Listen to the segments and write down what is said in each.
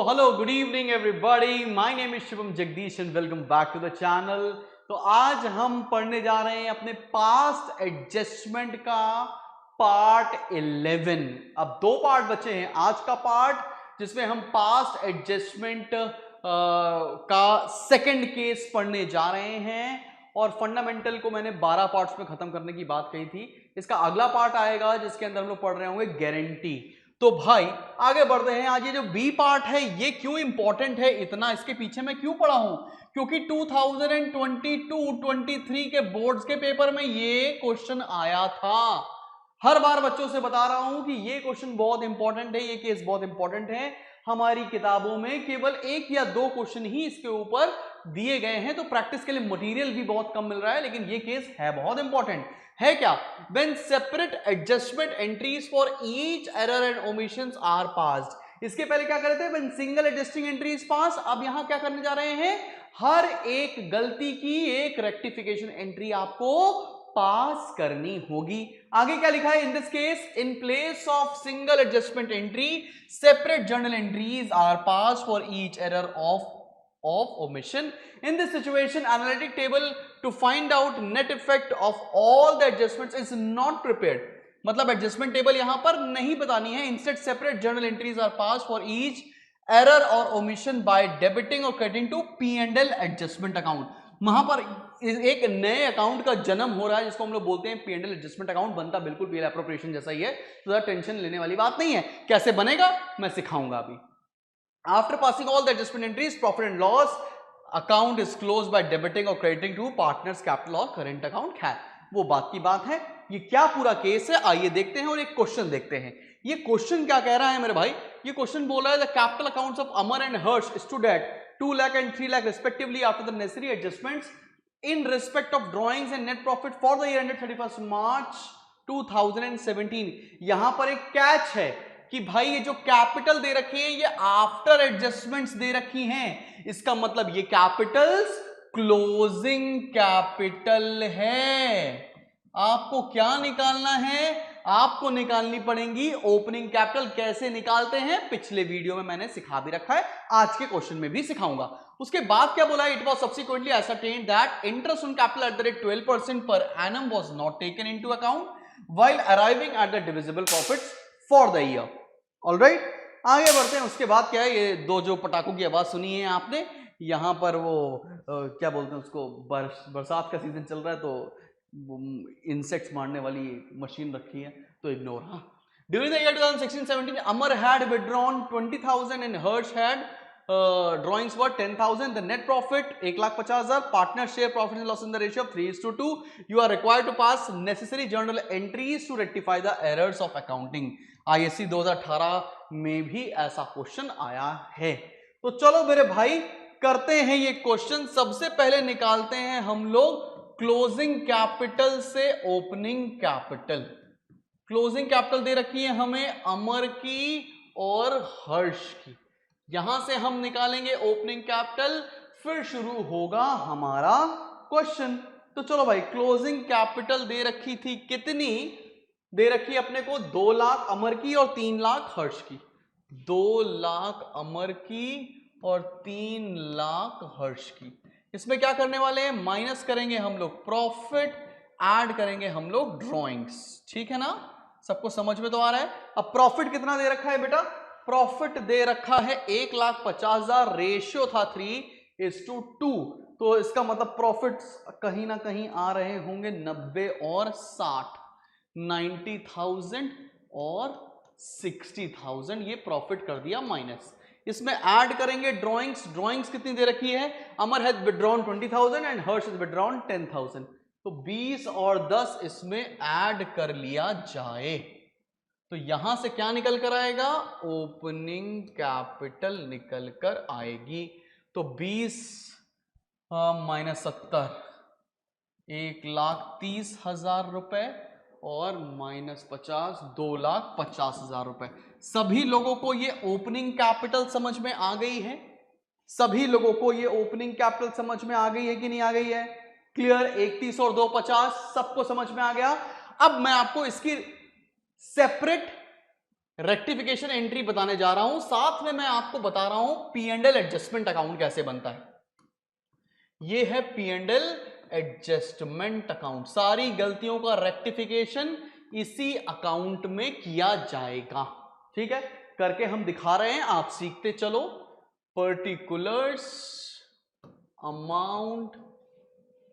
Hello good evening everybody, my name is Shivam Jagdish and welcome back to the channel. तो आज हम पढ़ने जा रहे हैं अपने पास्ट एडजस्टमेंट का पार्ट 11। अब दो पार्ट बचे हैं आज का पार्ट जिसमें हम पास्ट एडजस्टमेंट का सेकंड केस पढ़ने जा रहे हैं और फंडामेंटल को मैंने 12 पार्ट्स में खत्म करने की बात कही थी। इसका अगला पार्ट आएगा जिसके अंदर हम लोग पढ़ रहे होंगे गारंटी। तो भाई आगे बढ़ते हैं। आज ये जो बी पार्ट है ये क्यों इंपॉर्टेंट है, इतना इसके पीछे मैं क्यों पढ़ा हूं, क्योंकि 2022-23 के बोर्ड्स के पेपर में ये क्वेश्चन आया था। हर बार बच्चों से बता रहा हूं कि ये क्वेश्चन बहुत इंपॉर्टेंट है, ये केस बहुत इंपॉर्टेंट है। हमारी किताबों में केवल एक या दो क्वेश्चन ही इसके ऊपर दिए गए हैं, तो प्रैक्टिस के लिए मटेरियल भी बहुत कम मिल रहा है, लेकिन ये केस है बहुत इंपॉर्टेंट। है क्या? When separate adjustment entries for each error and omissions are passed। इसके पहले क्या कर रहे थे? When single adjusting entry is passed। अब यहां क्या करने जा रहे हैं? हर एक गलती की एक रेक्टिफिकेशन एंट्री आपको पास करनी होगी। आगे क्या लिखा है? In this case in place of single adjustment entry separate journal entries are pass for each error of omission। In this situation, analytic table to find out net effect of all the adjustments is not prepared। मतलब adjustment table यहां पर नहीं बतानी है। Instead separate journal entries are pass for each error और omission by debiting और crediting to P&L adjustment account. वहां पर एक नए अकाउंट का जन्म हो रहा है जिसको हम लोग बोलते हैं P&L एडजस्टमेंट अकाउंट। बनता बिल्कुल P&L एप्रोप्रिएशन जैसा ही है, तो टेंशन लेने वाली बात नहीं है। कैसे बनेगा मैं सिखाऊंगा अभी। After passing all the adjustment entries, profit and loss account is closed by debiting or crediting to partners capital or current account। खैर वो बात की बात है। ये क्या पूरा केस है आइए देखते हैं और एक क्वेश्चन देखते हैं। ये क्वेश्चन क्या कह रहा है मेरे भाई? ये क्वेश्चन बोल रहा है the capital accounts of Amar and Harsh stood at 2 lakh and 3 lakh respectively after the necessary adjustments in respect of drawings and net profit for the year ended 31st March 2017। यहां पर एक catch है कि भाई ये जो capital दे रखी है ये आफ्टर एडजस्टमेंट्स दे रखी हैं। इसका मतलब ये कैपिटल्स क्लोजिंग कैपिटल है। आपको क्या निकालना है? आपको निकालनी पड़ेंगी ओपनिंग कैपिटल। कैसे निकालते हैं पिछले वीडियो में मैंने सिखा भी रखा है, आज के क्वेश्चन में भी सिखाऊंगा। उसके बाद क्या बोला? It was subsequently ascertained that interest on capital at the rate 12% per annum was not taken into account while arriving at the divisible profits for the year. Alright, आगे बढ़ते हैं। उसके बाद क्या है? ये दो जो पटाखों की आवाज सुनी है आपने, यहां पर वो क्या बोलते हैं उसको, बरसात का सीजन चल रहा है तो इंसेक्ट्स मारने वाली मशीन रखी है, तो इग्नोर। हाँ, during the year 2016-17 Amar had withdrawn 20,000 and Harsh had drawings were 10,000। the net profit 1,50,000। partner share profit and loss in the ratio of 3:2। you are required to pass necessary journal entries to rectify the errors of accounting। ISC 2018 में भी ऐसा question आया है। तो चलो मेरे भाई करते हैं ये क्वेश्चन। सबसे पहले निकालते हैं हम लोग क्लोजिंग कैपिटल से ओपनिंग कैपिटल। क्लोजिंग कैपिटल दे रखी है हमें अमर की और हर्ष की। यहां से हम निकालेंगे ओपनिंग कैपिटल, फिर शुरू होगा हमारा क्वेश्चन। तो चलो भाई, क्लोजिंग कैपिटल दे रखी थी कितनी? दे रखी अपने को 2 लाख अमर की और 3 लाख हर्ष की। 2 लाख अमर की और 3 लाख हर्ष की। इसमें क्या करने वाले हैं? माइनस करेंगे हम लोग प्रॉफिट, ऐड करेंगे हम लोग ड्रॉइंग्स। ठीक है ना? सबको समझ में तो आ रहा है? अब प्रॉफिट कितना दे रखा है बेटा? प्रॉफिट दे रखा है 1,50,000। रेशियो था 3:2। तो इसका मतलब प्रॉफिट कहीं ना कहीं आ रहे होंगे 90 और 60, 90,000 और 60,000। ये प्रॉफिट कर दिया माइनस। इसमें ऐड करेंगे ड्रॉइंग्स। ड्रॉइंग्स कितनी दे रखी है? Amar has withdrawn 20,000 and Harsh has withdrawn 10,000। तो 20 और 10 इसमें ऐड कर लिया जाए तो यहां से क्या निकल कर आएगा? ओपनिंग कैपिटल निकल कर आएगी। तो 20 माइनस 70 1,30,000 रुपए और माइनस 50 2,50,000 रुपए। सभी लोगों को ये ओपनिंग कैपिटल समझ में आ गई है? सभी लोगों को ये ओपनिंग कैपिटल समझ में आ गई है कि नहीं आ गई है? क्लियर? 1,30 और 2,50 सबको समझ में आ गया। अब मैं आपको इसकी सेपरेट रेक्टिफिकेशन एंट्री बताने जा रहा हूं, साथ में मैं आपको बता रहा हूं P and L adjustment account कैसे बनता है। ये है P and L adjustment account. सारी गलतियों का रेक्टिफिकेशन इसी अकाउंट में किया जाएगा। ठीक है, करके हम दिखा रहे हैं, आप सीखते चलो। पर्टिकुलर्स अमाउंट,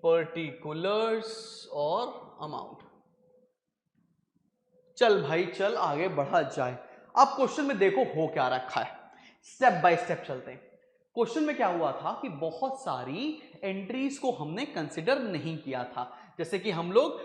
पर्टिकुलर्स और अमाउंट। चल भाई चल, आगे बढ़ा जाए। अब क्वेश्चन में देखो हो क्या रखा है, स्टेप बाय स्टेप चलते हैं। क्वेश्चन में क्या हुआ था कि बहुत सारी एंट्रीज को हमने कंसिडर नहीं किया था। जैसे कि हम लोग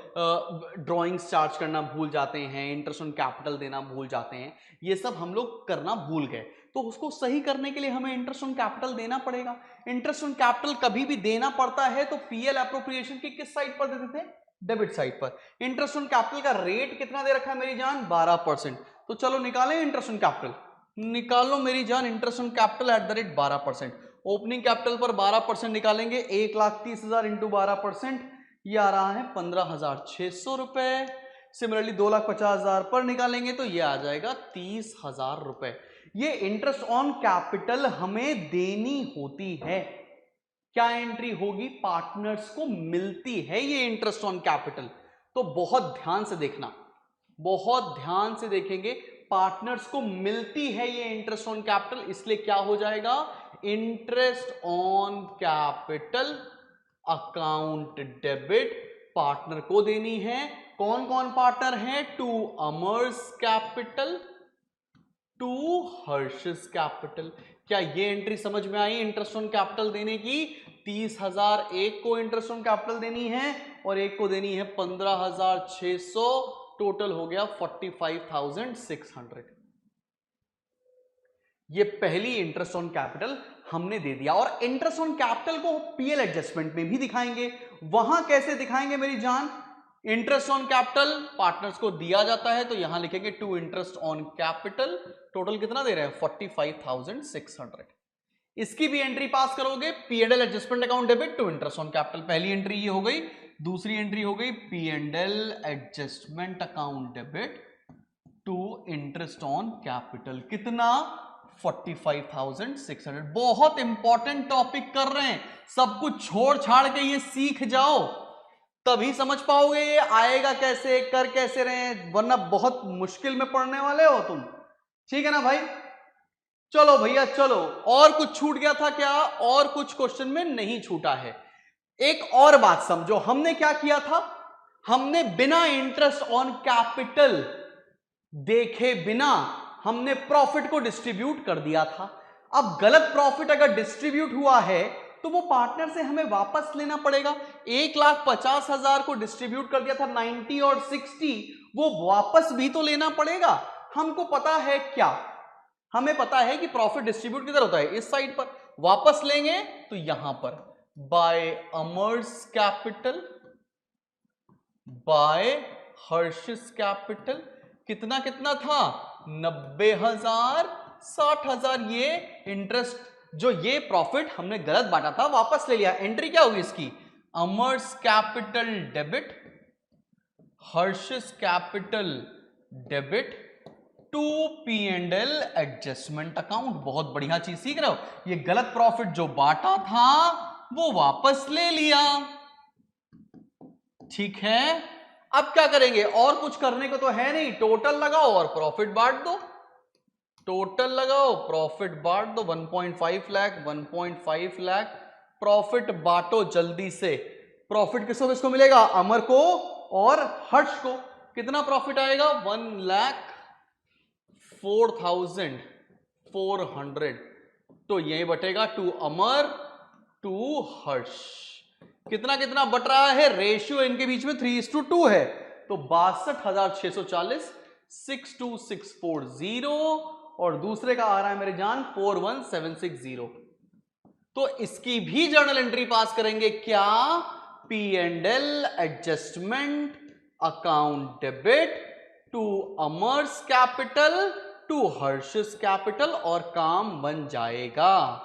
ड्राइंग्स चार्ज करना भूल जाते हैं, इंटरेस्ट ऑन कैपिटल देना भूल जाते हैं, ये सब हम लोग करना भूल गए। तो उसको सही करने के लिए हमें इंटरेस्ट ऑन कैपिटल देना पड़ेगा। इंटरेस्ट ऑन कैपिटल कभी भी देना पड़ता है तो पीएल एप्रोप्रिएशन की किस साइड पर देते थे, डेबिट साइड पर। इंटरेस्ट ऑन कैपिटल का रेट कितना दे रखा है मेरी जान, 12%। तो चलो निकालें इंटरेस्ट ऑन कैपिटल, निकालो मेरी जान interest on capital at the rate 12%। Opening capital पर 12% निकालेंगे, 1,30,000 इंटू 12%, ये आ रहा है 15,600 रुपए। सिमिलरली 2,50,000 पर निकालेंगे तो ये आ जाएगा 30,000 रुपए। ये इंटरेस्ट ऑन कैपिटल हमें देनी होती है। क्या एंट्री होगी, पार्टनर्स को मिलती है ये इंटरेस्ट ऑन कैपिटल। तो बहुत ध्यान से देखना, बहुत ध्यान से देखेंगे, पार्टनर्स को मिलती है ये इंटरेस्ट ऑन कैपिटल, इसलिए क्या हो जाएगा, interest on capital account debit partner को देनी है। कौन कौन पार्टनर है, to Amar's capital, to Harsh's capital. क्या ये एंट्री समझ में आई, इंटरेस्ट ऑन कैपिटल देने की। 30,000 एक को इंटरेस्ट ऑन कैपिटल देनी है और एक को देनी है 15,600, टोटल हो गया 45,600। ये पहली इंटरेस्ट ऑन कैपिटल हमने दे दिया। और इंटरेस्ट ऑन कैपिटल को पीएल एडजस्टमेंट में भी दिखाएंगे। वहां कैसे दिखाएंगे मेरी जान, इंटरेस्ट ऑन कैपिटल पार्टनर्स को दिया जाता है तो यहां लिखेंगे to interest on capital, total कितना दे रहे हैं 45,600। इसकी भी एंट्री पास करोगे, P and L adjustment account debit to interest on capital. पहली एंट्री ये हो गई, दूसरी एंट्री हो गई P and L adjustment account debit to interest on capital, कितना 45,600। बहुत इंपॉर्टेंट टॉपिक कर रहे हैं, सब कुछ छोड़ छाड़ के ये सीख जाओ तभी समझ पाओगे ये आएगा कैसे, कर कैसे रहे हैं, वरना बहुत मुश्किल में पढ़ने वाले हो तुम। ठीक है ना भाई, चलो भैया चलो। और कुछ छूट गया था क्या, और कुछ क्वेश्चन में नहीं छूटा है। एक और बात समझो, हमने क्या किया था, हमने बिना इंटरेस्ट ऑन कैपिटल देखे बिना हमने प्रॉफिट को डिस्ट्रीब्यूट कर दिया था। अब गलत प्रॉफिट अगर डिस्ट्रीब्यूट हुआ है तो वो पार्टनर से हमें वापस लेना पड़ेगा। 1,50,000 को डिस्ट्रीब्यूट कर दिया था 90 और 60, वो वापस भी तो लेना पड़ेगा। हमको पता है क्या, हमें पता है कि प्रॉफिट डिस्ट्रीब्यूट किधर होता है, इस साइड पर। वापस लेंगे तो यहां पर बाय अमर्स कैपिटल, बाय हर्षिस कैपिटल। कितना कितना था, 90,000, 60,000। ये इंटरेस्ट जो ये प्रॉफिट हमने गलत बांटा था वापस ले लिया। एंट्री क्या होगी इसकी, Amar's capital debit, Harsh's capital debit to P and L adjustment account. बहुत बढ़िया चीज सीख रहे हो, ये गलत प्रॉफिट जो बांटा था वो वापस ले लिया। ठीक है, अब क्या करेंगे, और कुछ करने को तो है नहीं, टोटल लगाओ और प्रॉफिट बांट दो। टोटल लगाओ, प्रॉफिट बांट दो, 1.5 लाख, 1.5 लाख। प्रॉफिट बांटो जल्दी से। प्रॉफिट किसको किसको मिलेगा, अमर को और हर्ष को। कितना प्रॉफिट आएगा, 1,04,400। तो यही बटेगा टू अमर टू हर्ष। कितना कितना बट रहा है, रेशियो इनके बीच में 3:2 है, तो 62,640, 62,640, और दूसरे का आ रहा है मेरे जान 41,760। तो इसकी भी जर्नल एंट्री पास करेंगे क्या, P and L adjustment account debit to Amar's capital to Harsh's capital, और काम बन जाएगा।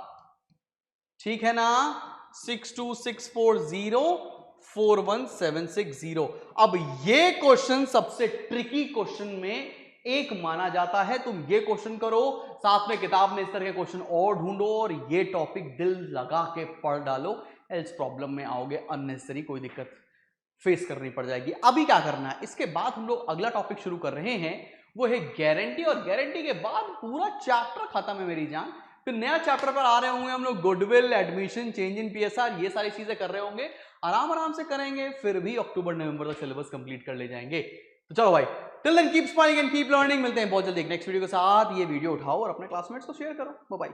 ठीक है ना, 62,640, 41,760। अब ये क्वेश्चन सबसे ट्रिकी क्वेश्चन में एक माना जाता है। तुम ये क्वेश्चन करो, साथ में किताब में इस तरह के क्वेश्चन और ढूंढो और ये टॉपिक दिल लगा के पढ़ डालो, एल्स प्रॉब्लम में आओगे, अननेसेसरी कोई दिक्कत फेस करनी पड़ जाएगी। अभी क्या करना है, इसके बाद हम लोग अगला टॉपिक शुरू कर रहे हैं, वो है गारंटी। और गारंटी के बाद पूरा चैप्टर खत्म है मेरी जान। फिर नया चैप्टर पर आ रहे होंगे हम लोग, goodwill, admission, change in PSR, ये सारी चीजें कर रहे होंगे, आराम आराम से करेंगे, फिर भी अक्टूबर नवंबर तक सिलेबस कंप्लीट कर ले जाएंगे। तो चलो भाई, till then keep smiling and keep learning. मिलते हैं बहुत जल्दी एक नेक्स्ट वीडियो के साथ। ये वीडियो उठाओ और अपने क्लासमेट्स को शेयर करो। Bye bye.